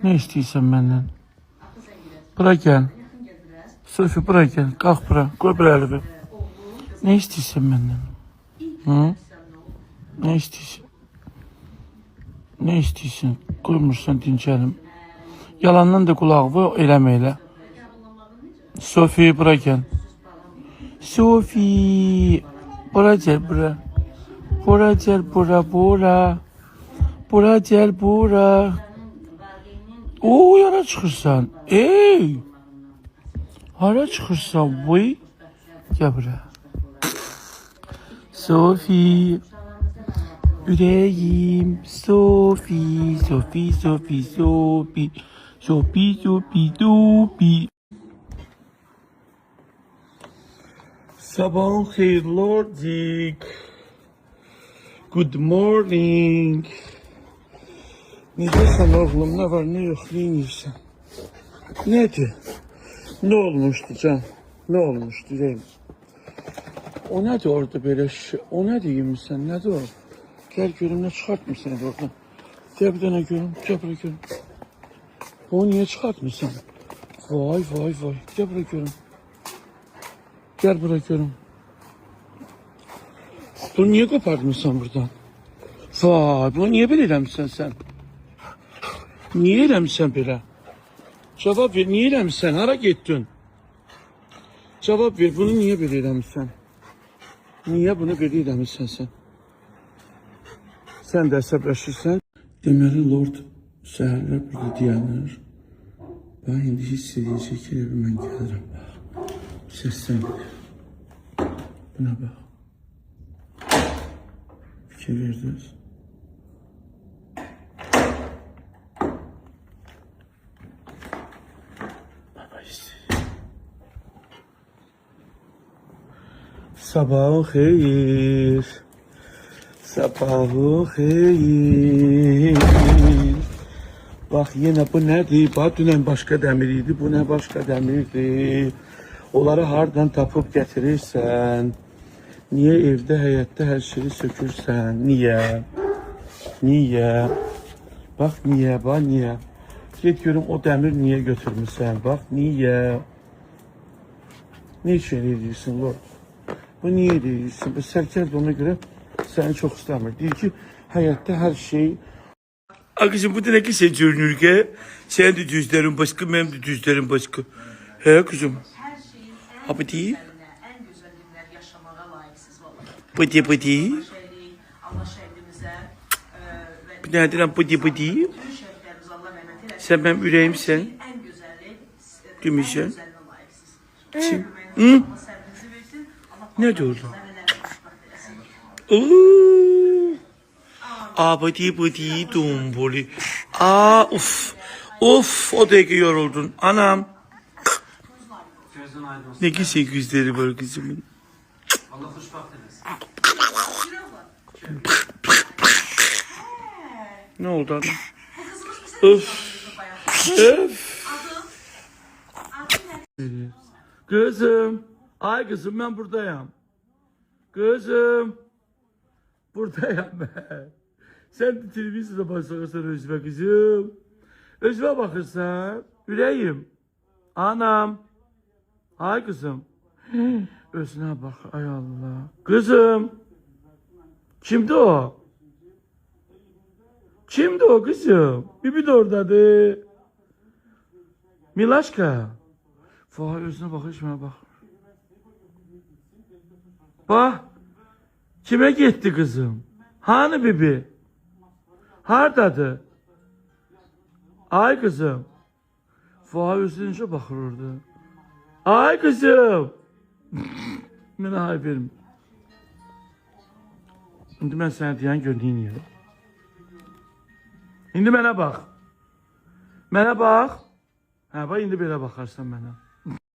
Ne istiyorsan benden? Bırak gel. Sofi bırak gel. Kalk bırak. Koy bir elimi. Ne istiyorsan benden? Hı? Ne istiyorsan? Ne istiyorsan? Koymuşsan dinçelim. Yalandan da kulağı var. Eləmeyle. Sofi bırak gel. Sofi. Bura gel bura. Bura gel bura bura. Bura gel bura. Oo yara çıkırsan. Ey. Hara çıkırsan vay. Gel buraya. Sofi. Yüreğim. Sofi. Sofi. Sofi. Sofi. Sofi. Sofi. Sofi. Sabahın hayırlı olsun. Good morning. Ne diyorsun oğlum? Ne var ne yok? Ne yiyorsun? Nedir? Ne olmuştu can? Ne olmuştu diyeyim? O nedir orada böyle şey? O ne diyeyim sen? Nedir o? Gel görüm ne çıkartmışsın oradan? Gel bir tane görüm. Gel buraya görüm. O niye çıkartmışsın? Vay vay vay. Gel buraya görüm. Gel buraya görüm. Bunu niye kopartmışsın buradan? Vay bunu niye böyle eləmişsən sen? Niye eləmişsən böyle? Cevap ver, niye eləmişsən? Hara getdin? Cevap ver, bunu niye böyle eləmişsən? Niye bunu böyle eləmişsən sen? Sen de əsəbləşirsən. Deməli, Lord səhərlər burada dayanır. Bax, indi hiss edəcək ki, mən gəlirəm, bax. Səsdən bilir. Buna bax. Fikir verdiniz. Baba istəyir. Sabahın xeyir. Sabahın xeyir. Bak yine bu nədir? Bax dünən başqa dəmir idi, bu nə başqa dəmirdir. Onları hardan tapıb gətirirsən? Niyə evdə, həyətdə hər şeyi sökürsən? Niyə? Niyə? Bax niyə, bax niyə? Get görüm o dəmir niyə götürmüsən? Bax niyə? Ne üçün edirsən Lord? Bu niyə edirsən? Bu sərkəz ona görə səni çox istəmir. Deyir ki, həyətdə hər şey... Kızım bu da ne güzel görünür ki? Sen de düzlerin başka, benim de düzlerin başka. He kızım? Ha bu değil? Bu değil, bu değil. Bu nedir lan bu değil, bu değil? Sen benim yüreğimsen. Gümüşsen. Kim? Hı? Ne diyordu? Ooo. Abadi budi dumbuli. Aa uf. Of o da yoruldun. Anam. Ne güzel gözleri var kızımın. Allah hoşbakt eylesin. Ne oldu anam? Öf. Öf. Kızım. Ay kızım ben buradayım. Kızım. Buradayım ben. Sen de televizyona başlarsan Özbe kızım. Özbe bakırsan. Yüreğim. Anam. Ay kızım. Özüne bak. Ay Allah. Kızım. Kimdi o? Kimdi o kızım? Bibi de oradadır. Milaşka. Vay özüne bak. Şuna bak. Bak. Kime gitti kızım? Hani bibi? Hardadır? Ay kızım. Vay özünce bakır orada. Ay kızım. Mənə ay verim. İndi mən sənə deyən gördüyün yeri. İndi mənə bax. Mənə bax. Hə, bax indi belə baxarsan mənə.